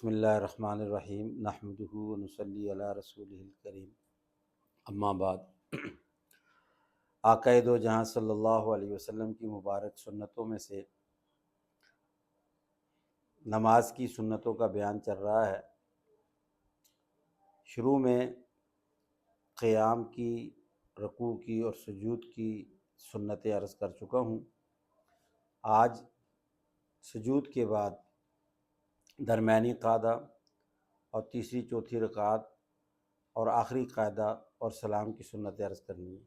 بسم اللہ الرحمن الرحیم نحمدہ ونصلی علی رسولہ الکریم اما بعد آقا دو جہاں صلی اللہ علیہ وسلم کی مبارک سنتوں میں سے نماز کی سنتوں کا بیان چل رہا ہے۔ شروع میں قیام کی، رکوع کی اور سجود کی سنتیں عرض کر چکا ہوں۔ آج سجود کے بعد درمیانی قاعدہ اور تیسری چوتھی رکعت اور آخری قاعدہ اور سلام کی سنتیں عرض کرنی ہے۔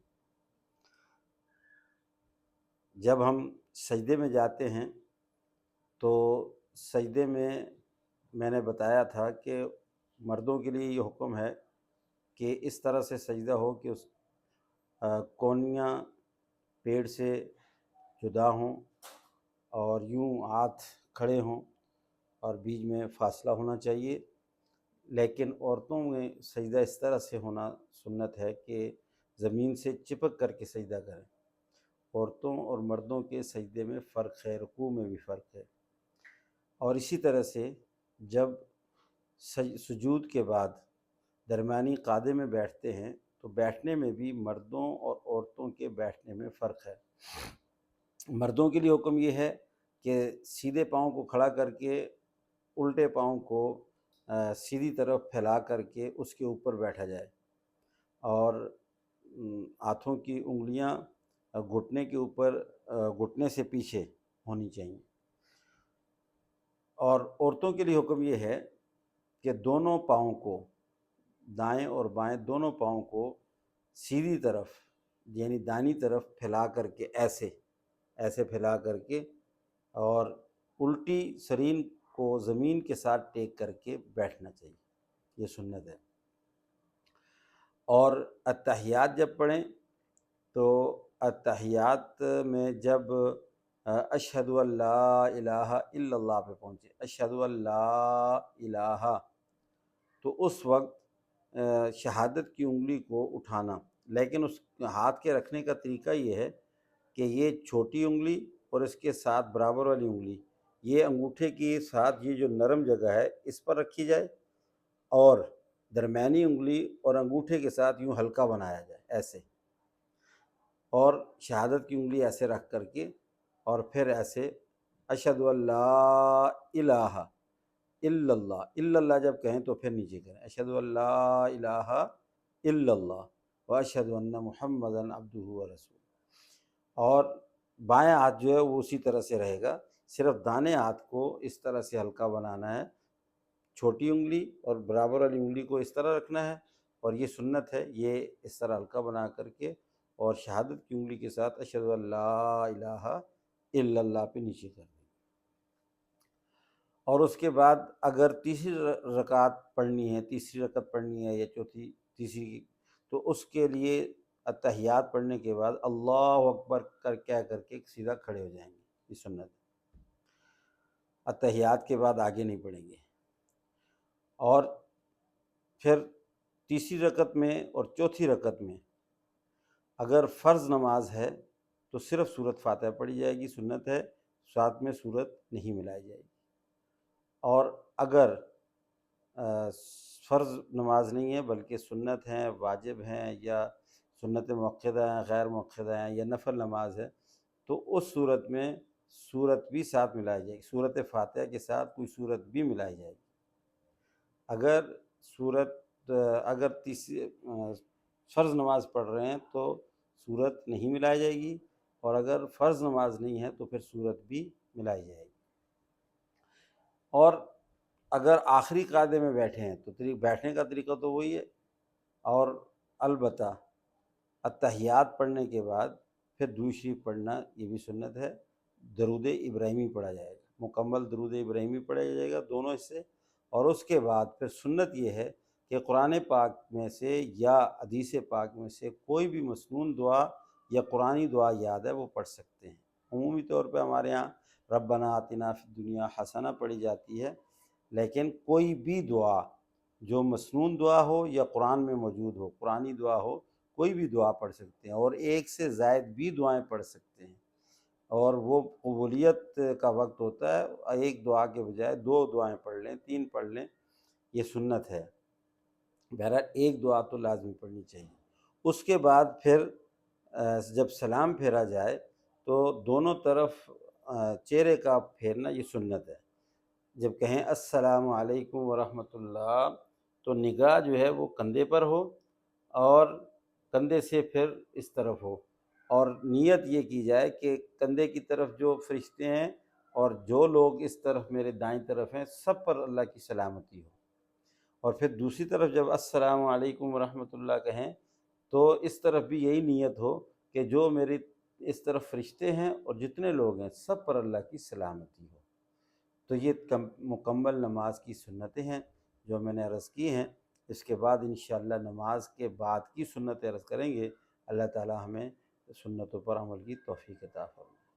جب ہم سجدے میں جاتے ہیں تو سجدے میں نے بتایا تھا کہ مردوں کے لیے یہ حکم ہے کہ اس طرح سے سجدہ ہو کہ اس کونیاں پیڑ سے جدا ہوں اور یوں ہاتھ کھڑے ہوں اور بیچ میں فاصلہ ہونا چاہیے، لیکن عورتوں میں سجدہ اس طرح سے ہونا سنت ہے کہ زمین سے چپک کر کے سجدہ کریں۔ عورتوں اور مردوں کے سجدے میں فرق ہے، رکوع میں بھی فرق ہے۔ اور اسی طرح سے جب سجود کے بعد درمیانی قاعدے میں بیٹھتے ہیں تو بیٹھنے میں بھی مردوں اور عورتوں کے بیٹھنے میں فرق ہے۔ مردوں کے لیے حکم یہ ہے کہ سیدھے پاؤں کو کھڑا کر کے الٹے پاؤں کو سیدھی طرف پھیلا کر کے اس کے اوپر بیٹھا جائے اور ہاتھوں کی انگلیاں گھٹنے کے اوپر، گھٹنے سے پیچھے ہونی چاہیے۔ اور عورتوں کے لیے حکم یہ ہے کہ دونوں پاؤں کو، دائیں اور بائیں دونوں پاؤں کو سیدھی طرف یعنی دائیں طرف پھیلا کر کے ایسے پھیلا کر کے اور الٹی سرین کو زمین کے ساتھ ٹیک کر کے بیٹھنا چاہیے، یہ سنت ہے۔ اور اتحیات جب پڑھیں تو اتحیات میں جب اشہد ان لا الہ الا اللہ پہ پہنچے، اشہد ان لا الہ، تو اس وقت شہادت کی انگلی کو اٹھانا، لیکن اس ہاتھ کے رکھنے کا طریقہ یہ ہے کہ یہ چھوٹی انگلی اور اس کے ساتھ برابر والی انگلی یہ انگوٹھے کے ساتھ یہ جو نرم جگہ ہے اس پر رکھی جائے اور درمیانی انگلی اور انگوٹھے کے ساتھ یوں ہلکا بنایا جائے ایسے، اور شہادت کی انگلی ایسے رکھ کر کے اور پھر ایسے اشہد ان لا الہ الا اللہ، الا اللہ جب کہیں تو پھر نیچے کریں، اشہد ان لا الہ الا اللہ واشہد ان محمدا عبدہ ورسولہ۔ اور بائیں ہاتھ جو ہے وہ اسی طرح سے رہے گا، صرف دانے ہاتھ کو اس طرح سے ہلکا بنانا ہے، چھوٹی انگلی اور برابر والی انگلی کو اس طرح رکھنا ہے، اور یہ سنت ہے، یہ اس طرح ہلکا بنا کر کے اور شہادت کی انگلی کے ساتھ اشہد ان لا الہ الا اللہ پہ نیچے کر دیں۔ اور اس کے بعد اگر تیسری رکعت پڑھنی ہے یا چوتھی تیسری، تو اس کے لیے اتحیات پڑھنے کے بعد اللہ اکبر کر کے سیدھا کھڑے ہو جائیں گے، یہ سنت ہے۔ اتحیات کے بعد آگے نہیں پڑھیں گے۔ اور پھر تیسری رکعت میں اور چوتھی رکعت میں اگر فرض نماز ہے تو صرف سورۃ فاتحہ پڑھی جائے گی، سنت ہے، ساتھ میں سورت نہیں ملائی جائے گی۔ اور اگر فرض نماز نہیں ہے بلکہ سنت ہیں، واجب ہیں، یا سنت مؤکدہ ہیں، غیر مؤکدہ ہیں، یا نفل نماز ہے، تو اس صورت میں سورت بھی ساتھ ملائی جائے گی، سورۃ فاتحہ کے ساتھ کوئی سورت بھی ملائی جائے گی۔ اگر تیسری فرض نماز پڑھ رہے ہیں تو سورت نہیں ملائی جائے گی، اور اگر فرض نماز نہیں ہے تو پھر سورت بھی ملائی جائے گی۔ اور اگر آخری قاعدے میں بیٹھے ہیں تو بیٹھنے کا طریقہ تو وہی ہے، اور البتہ اتحیات پڑھنے کے بعد پھر درود شریف پڑھنا یہ بھی سنت ہے، درود ابراہیمی پڑھا جائے گا، مکمل درود ابراہیمی پڑھا جائے گا دونوں حصے۔ اور اس کے بعد پھر سنت یہ ہے کہ قرآن پاک میں سے یا حدیث پاک میں سے کوئی بھی مسنون دعا یا قرآنی دعا یاد ہے وہ پڑھ سکتے ہیں۔ عمومی طور پہ ہمارے ہاں ربنا آتنا فی الدنیا حسنہ پڑھی جاتی ہے، لیکن کوئی بھی دعا جو مسنون دعا ہو یا قرآن میں موجود ہو، قرآنی دعا ہو، کوئی بھی دعا پڑھ سکتے ہیں، اور ایک سے زائد بھی دعائیں پڑھ سکتے ہیں۔ اور وہ قبولیت کا وقت ہوتا ہے، ایک دعا کے بجائے 2 دعائیں پڑھ لیں، 3 پڑھ لیں، یہ سنت ہے۔ بہرحال ایک دعا تو لازمی پڑھنی چاہیے۔ اس کے بعد پھر جب سلام پھیرا جائے تو دونوں طرف چہرے کا پھیرنا یہ سنت ہے۔ جب کہیں السلام علیکم ورحمۃ اللہ تو نگاہ جو ہے وہ کندھے پر ہو اور کندھے سے پھر اس طرف ہو، اور نیت یہ کی جائے کہ کندھے کی طرف جو فرشتے ہیں اور جو لوگ اس طرف میرے دائیں طرف ہیں سب پر اللہ کی سلامتی ہو۔ اور پھر دوسری طرف جب السلام علیکم ورحمۃ اللہ کہیں تو اس طرف بھی یہی نیت ہو کہ جو میری اس طرف فرشتے ہیں اور جتنے لوگ ہیں سب پر اللہ کی سلامتی ہو۔ تو یہ مکمل نماز کی سنتیں ہیں جو میں نے عرض کی ہیں۔ اس کے بعد انشاءاللہ نماز کے بعد کی سنتیں عرض کریں گے۔ اللہ تعالی ہمیں سنتوں پر عمل کی توفیق عطا فرمائے۔